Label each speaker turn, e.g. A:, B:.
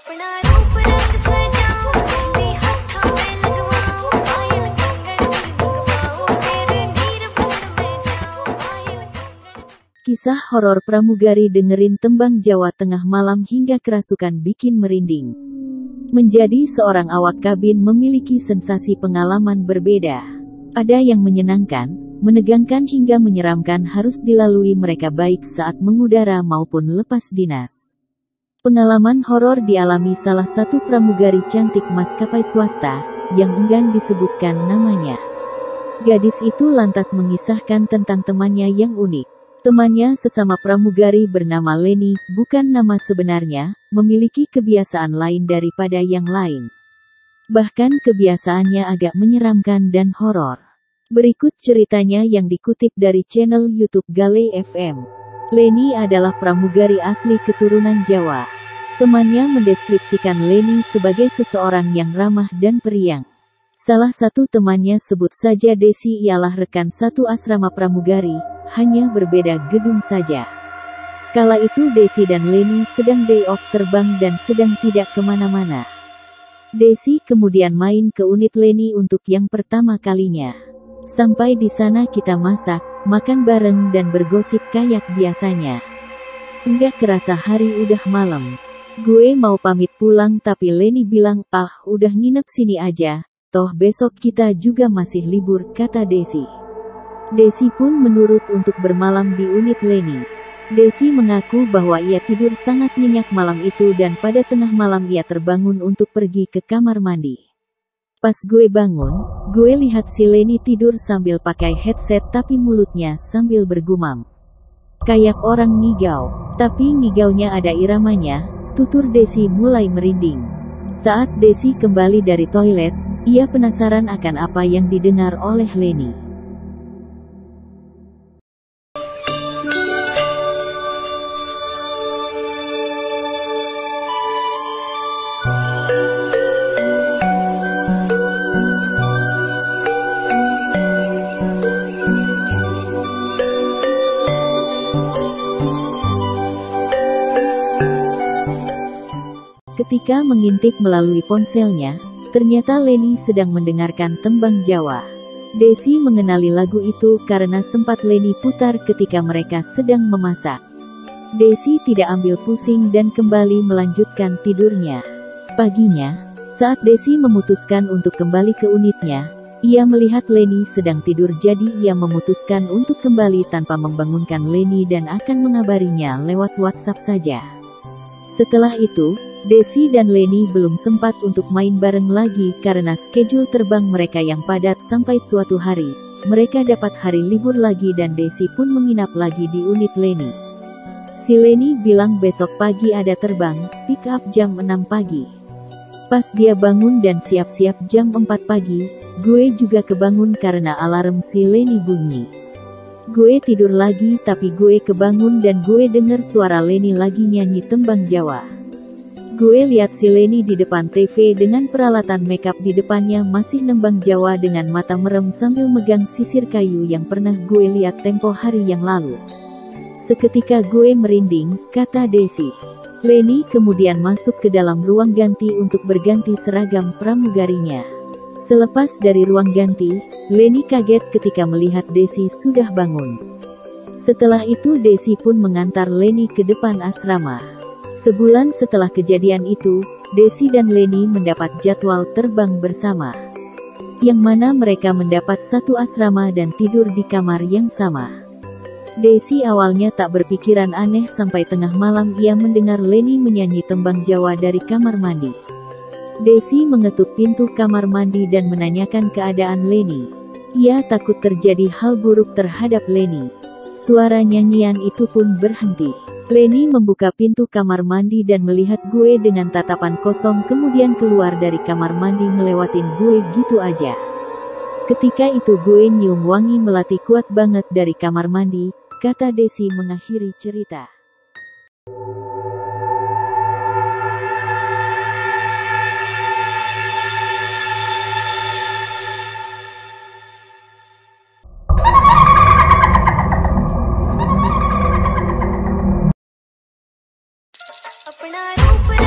A: अपना रूप रंग सजाऊं, मेहंदी हाथों में लगवाऊं, पायल कंगन भी बनवाऊं, तेरे नीर बन में जाऊं, पायल कंगन।
B: Kisah horor pramugari dengerin tembang Jawa tengah malam hingga kerasukan bikin merinding. Menjadi seorang awak kabin memiliki sensasi pengalaman berbeda. Ada yang menyenangkan, menegangkan hingga menyeramkan harus dilalui mereka baik saat mengudara maupun lepas dinas. Pengalaman horor dialami salah satu pramugari cantik maskapai swasta, yang enggan disebutkan namanya. Gadis itu lantas mengisahkan tentang temannya yang unik. Temannya sesama pramugari bernama Leni, bukan nama sebenarnya, memiliki kebiasaan lain daripada yang lain. Bahkan kebiasaannya agak menyeramkan dan horor. Berikut ceritanya yang dikutip dari channel YouTube Gale FM. Leni adalah pramugari asli keturunan Jawa. Temannya mendeskripsikan Leni sebagai seseorang yang ramah dan periang. Salah satu temannya sebut saja Desi ialah rekan satu asrama pramugari, hanya berbeda gedung saja. Kala itu Desi dan Leni sedang day off terbang dan sedang tidak kemana-mana. Desi kemudian main ke unit Leni untuk yang pertama kalinya. Sampai di sana kita masak, makan bareng dan bergosip kayak biasanya. Enggak kerasa hari udah malam. Gue mau pamit pulang tapi Leni bilang, udah nginep sini aja, toh besok kita juga masih libur, kata Desi. Desi pun menurut untuk bermalam di unit Leni. Desi mengaku bahwa ia tidur sangat nyenyak malam itu dan pada tengah malam ia terbangun untuk pergi ke kamar mandi. Pas gue bangun, gue lihat si Leni tidur sambil pakai headset tapi mulutnya sambil bergumam. Kayak orang ngigau, tapi ngigaunya ada iramanya, tutur Desi mulai merinding. Saat Desi kembali dari toilet, ia penasaran akan apa yang didengar oleh Leni. Ketika mengintip melalui ponselnya, ternyata Leni sedang mendengarkan tembang Jawa. Desi mengenali lagu itu karena sempat Leni putar ketika mereka sedang memasak. Desi tidak ambil pusing dan kembali melanjutkan tidurnya. Paginya, saat Desi memutuskan untuk kembali ke unitnya, ia melihat Leni sedang tidur jadi ia memutuskan untuk kembali tanpa membangunkan Leni dan akan mengabarinya lewat WhatsApp saja. Setelah itu, Desi dan Leni belum sempat untuk main bareng lagi karena schedule terbang mereka yang padat sampai suatu hari, mereka dapat hari libur lagi dan Desi pun menginap lagi di unit Leni. Si Leni bilang besok pagi ada terbang, pick up jam 6 pagi. Pas dia bangun dan siap-siap jam 4 pagi, gue juga kebangun karena alarm si Leni bunyi. Gue tidur lagi tapi gue kebangun dan gue denger suara Leni lagi nyanyi tembang Jawa. Gue lihat si Leni di depan TV dengan peralatan makeup di depannya masih nembang Jawa dengan mata merem sambil megang sisir kayu yang pernah gue lihat tempo hari yang lalu. Seketika gue merinding, kata Desi. Leni kemudian masuk ke dalam ruang ganti untuk berganti seragam pramugarinya. Selepas dari ruang ganti, Leni kaget ketika melihat Desi sudah bangun. Setelah itu Desi pun mengantar Leni ke depan asrama. Sebulan setelah kejadian itu, Desi dan Leni mendapat jadwal terbang bersama. Yang mana mereka mendapat satu asrama dan tidur di kamar yang sama. Desi awalnya tak berpikiran aneh sampai tengah malam ia mendengar Leni menyanyi tembang Jawa dari kamar mandi. Desi mengetuk pintu kamar mandi dan menanyakan keadaan Leni. Ia takut terjadi hal buruk terhadap Leni. Suara nyanyian itu pun berhenti. Leni membuka pintu kamar mandi dan melihat gue dengan tatapan kosong kemudian keluar dari kamar mandi ngelewatin gue gitu aja. Ketika itu gue nyium wangi melati kuat banget dari kamar mandi, kata Desi mengakhiri cerita.
A: अपना रूप